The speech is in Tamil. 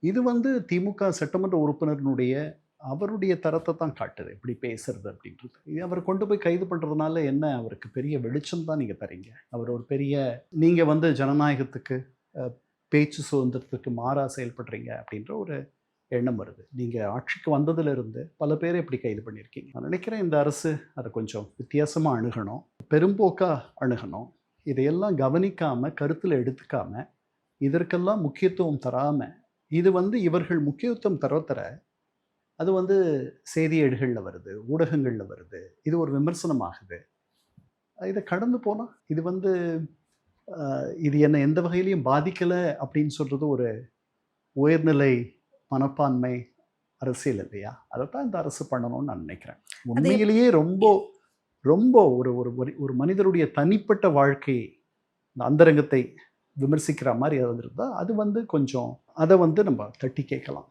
இது திமுக சட்டமன்ற உறுப்பினரினுடைய அவருடைய தரத்த தான் காட்டுது. இப்படி பேசுறது அப்படின்றது. இது அவர கொண்டு போய் கைது பண்றதுனால என்ன அவருக்கு பெரிய வெளிச்சம் தான் நீங்க தர்றீங்க. அவர் ஒரு பெரிய நீங்க ஜனநாயகத்துக்கு, அ பேச்சு சுதந்திரத்துக்கு மாறா செயல்படுறீங்க அப்படின்ற ஒரு எண்ணம் வருது. நீங்க ஆட்சிக்கு வந்ததிலிருந்து பல பேர இப்படி கைது பண்ணியிருக்கீங்க. நான் நினைக்கிறேன் இந்த அரசு அத கொஞ்சம் வித்தியாசமா அணுகணும். பெரும்போக்கா அணுகணும். இதையெல்லாம் கவனிக்காம, கருத்துல எடுத்துக்காம, இதற்கெல்லாம் முக்கியத்துவம் தராம, இது இவர்கள் முக்கியத்துவம் தர அது செய்தி ஏடுகள்ல வருது, ஊடகங்கள்ல வருது. இது ஒரு விமர்சனம் ஆகுது. இத கடந்து போனா, இது இது என்ன எந்த வகையிலயும் பாதிக்கல அப்படின்னு சொல்றது ஒரு உயர்நிலை மனப்பான்மை அரசியல் இல்லையா? அதத்தான் இந்த அரசு பண்ணணும்னு நான் நினைக்கிறேன். அது எப் உண்மையிலேயே ரொம்ப ரொம்ப ஒரு ஒரு ஒரு ஒரு மனிதருடைய தனிப்பட்ட வாழ்க்கை, இந்த அந்தரங்கத்தை விமர்சிக்கிற மாரி ஏதாவது இருந்தா, அது கொஞ்சம் அத நம்ம தட்டி கேட்கலாம்.